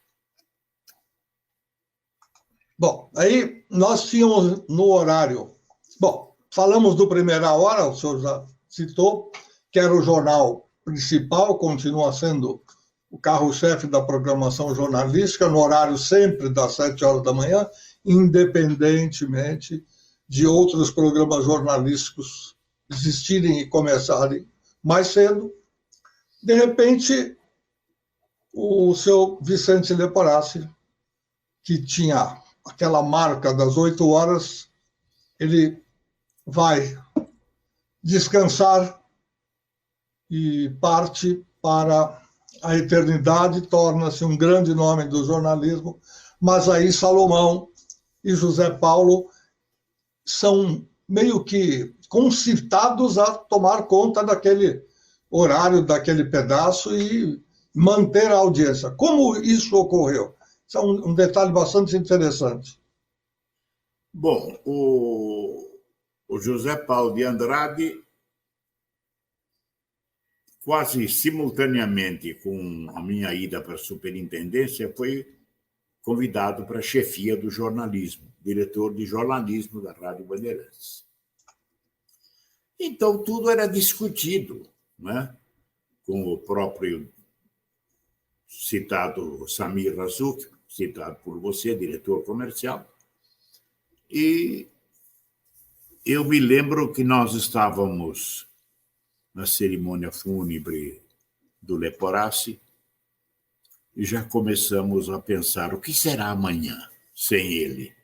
Bom, aí nós tínhamos no horário... Bom, falamos do Primeira Hora, o senhor já citou, que era o jornal principal, continua sendo o carro-chefe da programação jornalística, no horário sempre das 7 horas da manhã, independentemente de outros programas jornalísticos existirem e começarem mais cedo. De repente, o seu Vicente Leporassi, que tinha aquela marca das 8 horas, ele vai descansar e parte para a eternidade, torna-se um grande nome do jornalismo, mas aí Salomão e José Paulo são meio que concitados a tomar conta daquele horário, daquele pedaço e manter a audiência. Como isso ocorreu? Isso é um detalhe bastante interessante. Bom, o José Paulo de Andrade, quase simultaneamente com a minha ida para a superintendência, foi convidado para a chefia do jornalismo, diretor de jornalismo da Rádio Bandeirantes. Então, tudo era discutido, né? Com o próprio citado Samir Razzouk, citado por você, diretor comercial. E eu me lembro que nós estávamos na cerimônia fúnebre do Leporassi e já começamos a pensar o que será amanhã sem ele.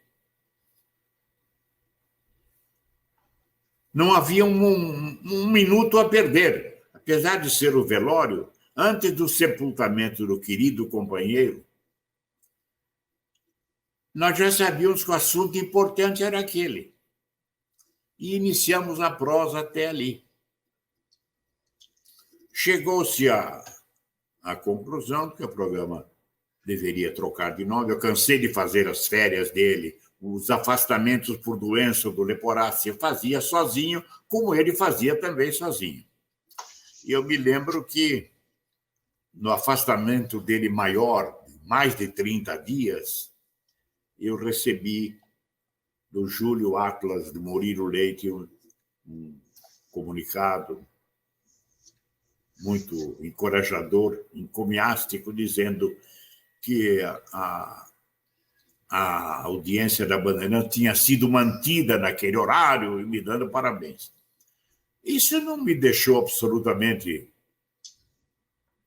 Não havia um minuto a perder. Apesar de ser o velório, antes do sepultamento do querido companheiro, nós já sabíamos que o assunto importante era aquele. E iniciamos a prosa até ali. Chegou-se à conclusão que o programa deveria trocar de nome. Eu cansei de fazer as férias dele, os afastamentos por doença do Leporassi, eu fazia sozinho, como ele fazia também sozinho. E eu me lembro que no afastamento dele maior, mais de 30 dias, eu recebi do Júlio Atlas de Murilo Leite um comunicado muito encorajador, encomiástico, dizendo que a audiência da Bandeirantes tinha sido mantida naquele horário e me dando parabéns. Isso não me deixou absolutamente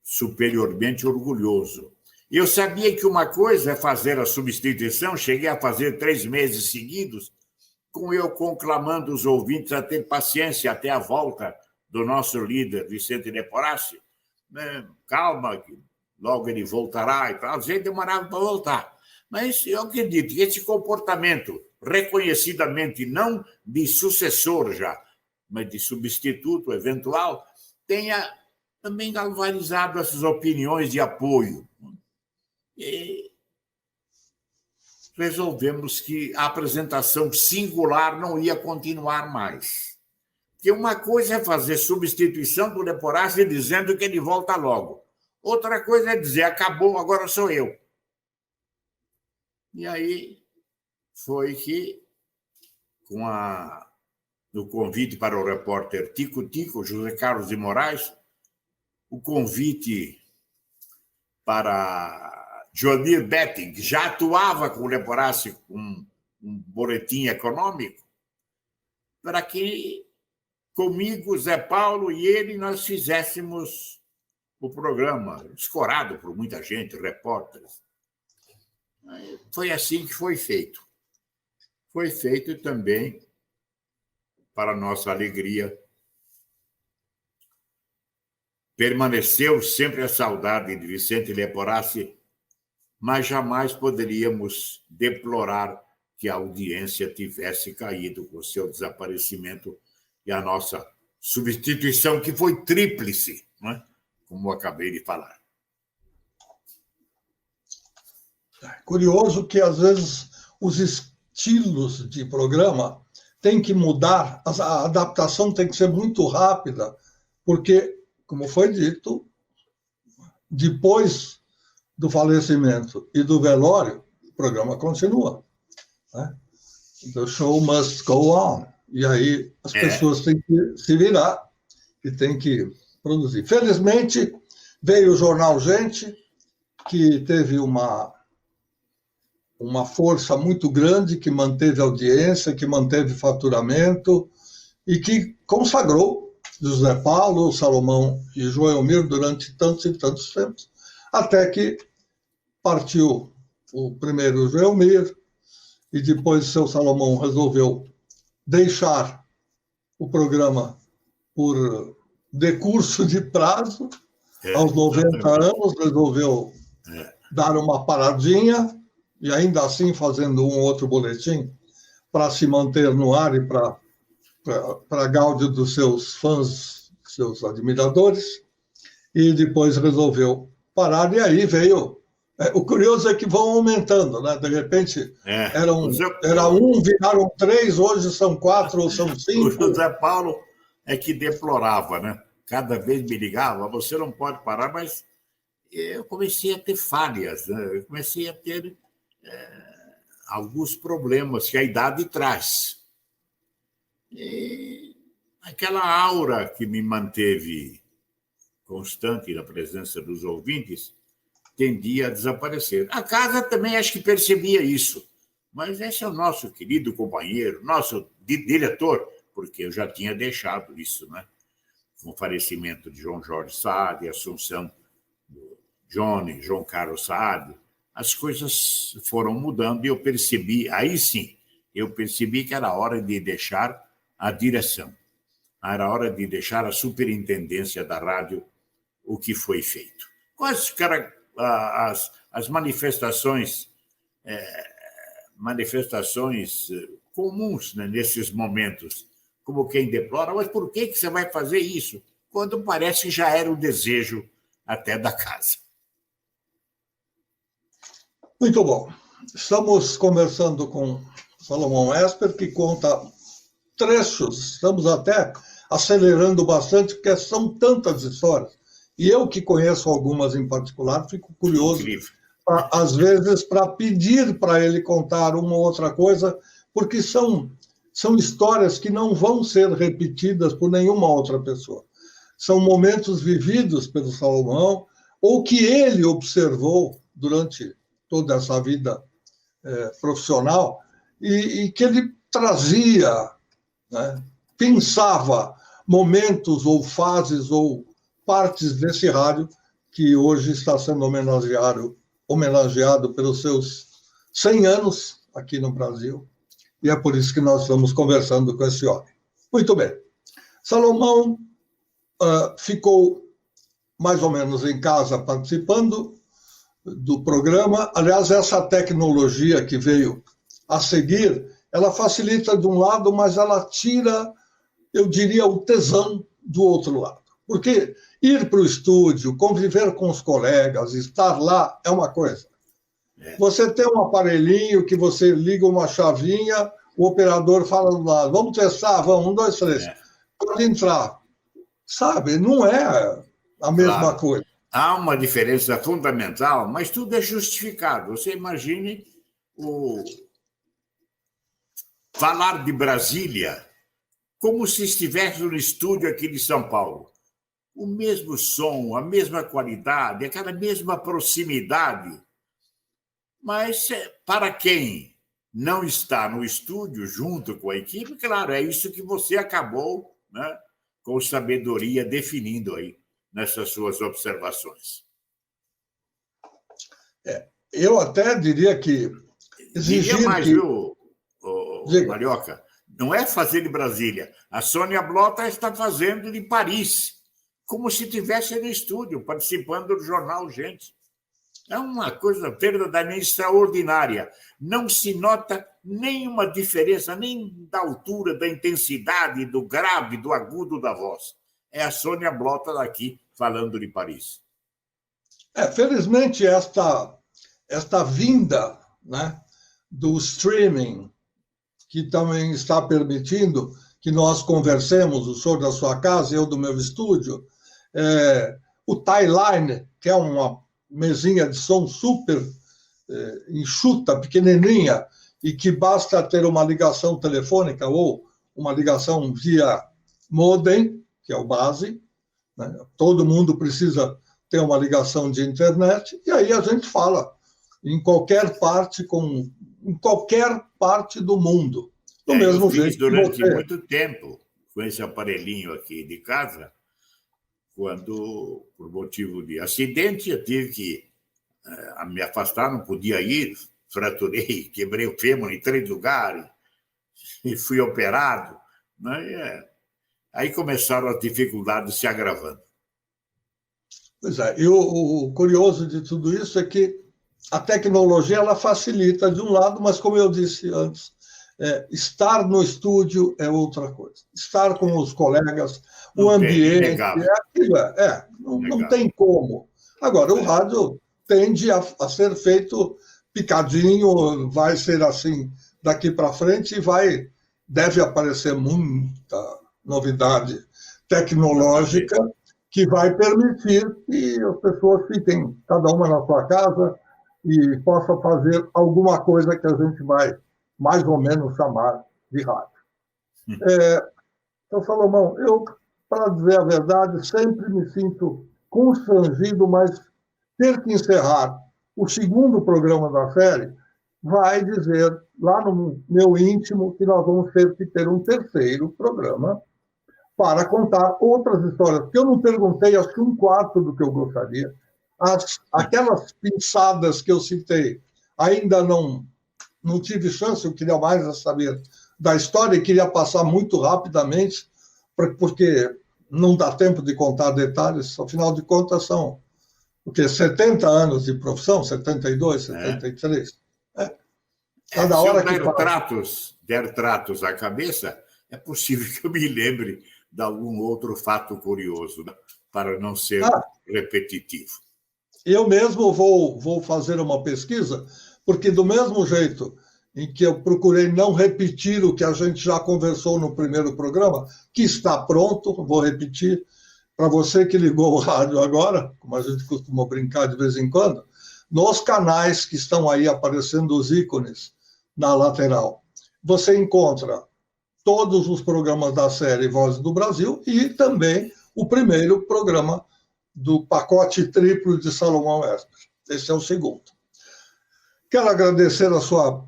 superiormente orgulhoso. Eu sabia que uma coisa é fazer a substituição, cheguei a fazer 3 meses seguidos, com eu conclamando os ouvintes a ter paciência até a volta do nosso líder, Vicente Leporassi. Calma, que logo ele voltará e tal. Às vezes demorava para voltar. Mas eu acredito que esse comportamento, reconhecidamente não de sucessor já, mas de substituto eventual, tenha também galvanizado essas opiniões de apoio. E resolvemos que a apresentação singular não ia continuar mais. Porque uma coisa é fazer substituição do Leporassi dizendo que ele volta logo. Outra coisa é dizer, acabou, agora sou eu. E aí foi que, com o convite para o repórter Tico-Tico, José Carlos de Moraes, o convite para Joanir Betting, que já atuava com o Leporassi com um boletim econômico, para que comigo, Zé Paulo e ele, nós fizéssemos o programa, escorado por muita gente, repórteres. Foi assim que foi feito. Foi feito também, para nossa alegria, permaneceu sempre a saudade de Vicente Leporassi, mas jamais poderíamos deplorar que a audiência tivesse caído com o seu desaparecimento e a nossa substituição, que foi tríplice, não é? Como eu acabei de falar. Curioso que, às vezes, os estilos de programa têm que mudar, a adaptação tem que ser muito rápida, porque, como foi dito, depois do falecimento e do velório, o programa continua. né? The show must go on. E aí as pessoas têm que se virar e têm que produzir. Felizmente, veio o Jornal Gente, que teve uma força muito grande, que manteve audiência, que manteve faturamento e que consagrou José Paulo, Salomão e João Elmiro durante tantos e tantos tempos, até que partiu o primeiro João Elmiro e depois seu Salomão resolveu deixar o programa por decurso de prazo, aos 90 anos, resolveu dar uma paradinha, e ainda assim fazendo um ou outro boletim para se manter no ar e para gáudio dos seus fãs, seus admiradores, e depois resolveu parar, e aí veio... O curioso é que vão aumentando, né? De repente, era um, viraram 3, hoje são 4 ou são 5. O José Paulo é que deplorava, né? Cada vez me ligava, você não pode parar, mas eu comecei a ter falhas, né? Eu comecei a ter alguns problemas que a idade traz. E aquela aura que me manteve constante na presença dos ouvintes tendia a desaparecer. A casa também acho que percebia isso, mas esse é o nosso querido companheiro, nosso diretor, porque eu já tinha deixado isso, né? Com o falecimento de João Jorge Saad, a assunção do João Carlos Saad, as coisas foram mudando e eu percebi, aí sim, eu percebi que era hora de deixar a direção, era hora de deixar a superintendência da rádio, o que foi feito. Quais as manifestações comuns, né, nesses momentos, como quem deplora, mas por que você vai fazer isso? Quando parece que já era o desejo até da casa. Muito bom. Estamos conversando com Salomão Esper, que conta trechos, estamos até acelerando bastante, porque são tantas histórias. E eu, que conheço algumas em particular, fico curioso, às vezes, para pedir para ele contar uma ou outra coisa, porque são histórias que não vão ser repetidas por nenhuma outra pessoa. São momentos vividos pelo Salomão, ou que ele observou durante toda essa vida profissional, e que ele trazia, né, pensava momentos ou fases ou partes desse rádio que hoje está sendo homenageado pelos seus 100 anos aqui no Brasil, e é por isso que nós estamos conversando com esse homem. Muito bem. Salomão ficou mais ou menos em casa participando do programa. Aliás, essa tecnologia que veio a seguir, ela facilita de um lado, mas ela tira, eu diria, o tesão do outro lado. Porque ir para o estúdio, conviver com os colegas, estar lá é uma coisa. Você tem um aparelhinho que você liga uma chavinha, o operador fala do lado, vamos testar, vamos, 1, 2, 3. Pode entrar. Sabe, não é a mesma coisa. Há uma diferença fundamental, mas tudo é justificado. Você imagine falar de Brasília como se estivesse no estúdio aqui de São Paulo. O mesmo som, a mesma qualidade, aquela mesma proximidade. Mas para quem não está no estúdio junto com a equipe, claro, é isso que você acabou, né, com sabedoria definindo aí nessas suas observações. Eu até diria que diria mais, viu, Marioca? Não é fazer de Brasília. A Sônia Blota está fazendo de Paris, como se estivesse no estúdio, participando do Jornal Gente. É uma coisa verdadeiramente extraordinária. Não se nota nenhuma diferença, nem da altura, da intensidade, do grave, do agudo da voz. É a Sônia Blota daqui, falando de Paris. Felizmente, esta vinda, né, do streaming, que também está permitindo que nós conversemos, o senhor da sua casa, eu do meu estúdio, o Timeline, que é uma mesinha de som super enxuta, pequenininha, e que basta ter uma ligação telefônica ou uma ligação via modem, que é o base, né? Todo mundo precisa ter uma ligação de internet, e aí a gente fala em qualquer parte, em qualquer parte do mundo. Do mesmo eu fiz jeito durante que você... muito tempo com esse aparelhinho aqui de casa, quando, por motivo de acidente, eu tive que me afastar, não podia ir, fraturei, quebrei o fêmur em 3 lugares e fui operado. Né? Aí começaram as dificuldades se agravando. Pois é, e o curioso de tudo isso é que a tecnologia ela facilita de um lado, mas como eu disse antes, estar no estúdio é outra coisa. Estar com os colegas, o ambiente, não tem como. Agora, o rádio tende a ser feito picadinho, vai ser assim daqui para frente e deve aparecer muita novidade tecnológica que vai permitir que as pessoas fiquem, cada uma na sua casa, e possa fazer alguma coisa que a gente vai mais ou menos chamar de rádio. Então, Salomão, eu, para dizer a verdade, sempre me sinto constrangido, mas ter que encerrar o segundo programa da série vai dizer, lá no meu íntimo, que nós vamos ter que ter um terceiro programa para contar outras histórias, porque eu não perguntei, acho que 1/4 do que eu gostaria. Aquelas pinçadas que eu citei, ainda não tive chance, eu queria mais saber da história e queria passar muito rapidamente, porque não dá tempo de contar detalhes, afinal de contas são 70 anos de profissão, 72, 73. Cada hora que der tratos à cabeça, é possível que eu me lembre de algum outro fato curioso, né? Para não ser repetitivo. Eu mesmo vou fazer uma pesquisa, porque do mesmo jeito em que eu procurei não repetir o que a gente já conversou no primeiro programa, que está pronto, vou repetir, para você que ligou o rádio agora, como a gente costuma brincar de vez em quando, nos canais que estão aí aparecendo os ícones na lateral, você encontra todos os programas da série Vozes do Brasil e também o primeiro programa do pacote triplo de Salomão Esper. Esse é o segundo. Quero agradecer a sua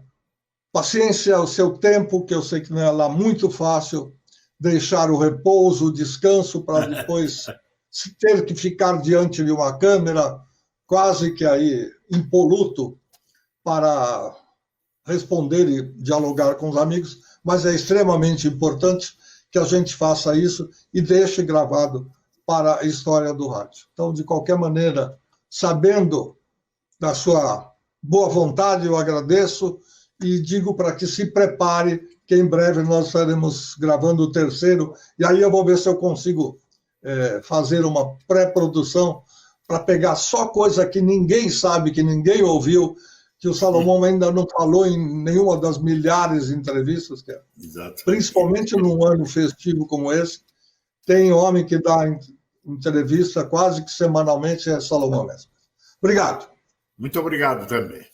paciência, o seu tempo, que eu sei que não é lá muito fácil, deixar o repouso, o descanso, para depois ter que ficar diante de uma câmera, quase que aí impoluto, para responder e dialogar com os amigos, mas é extremamente importante que a gente faça isso e deixe gravado para a história do rádio. Então, de qualquer maneira, sabendo da sua boa vontade, eu agradeço e digo para que se prepare, que em breve nós estaremos gravando o terceiro, e aí eu vou ver se eu consigo fazer uma pré-produção para pegar só coisa que ninguém sabe, que ninguém ouviu, que o Salomão ainda não falou em nenhuma das milhares de entrevistas, principalmente num ano festivo como esse. Tem homem que dá entrevista quase que semanalmente, é Salomão mesmo. Obrigado. Muito obrigado também.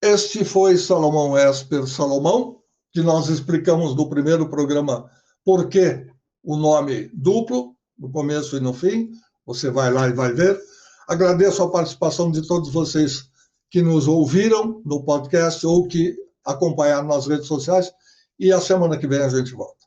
Este foi Salomão Esper Salomão, que nós explicamos no primeiro programa por que o nome duplo, no começo e no fim. Você vai lá e vai ver. Agradeço a participação de todos vocês que nos ouviram no podcast ou que acompanharam nas redes sociais. E a semana que vem a gente volta.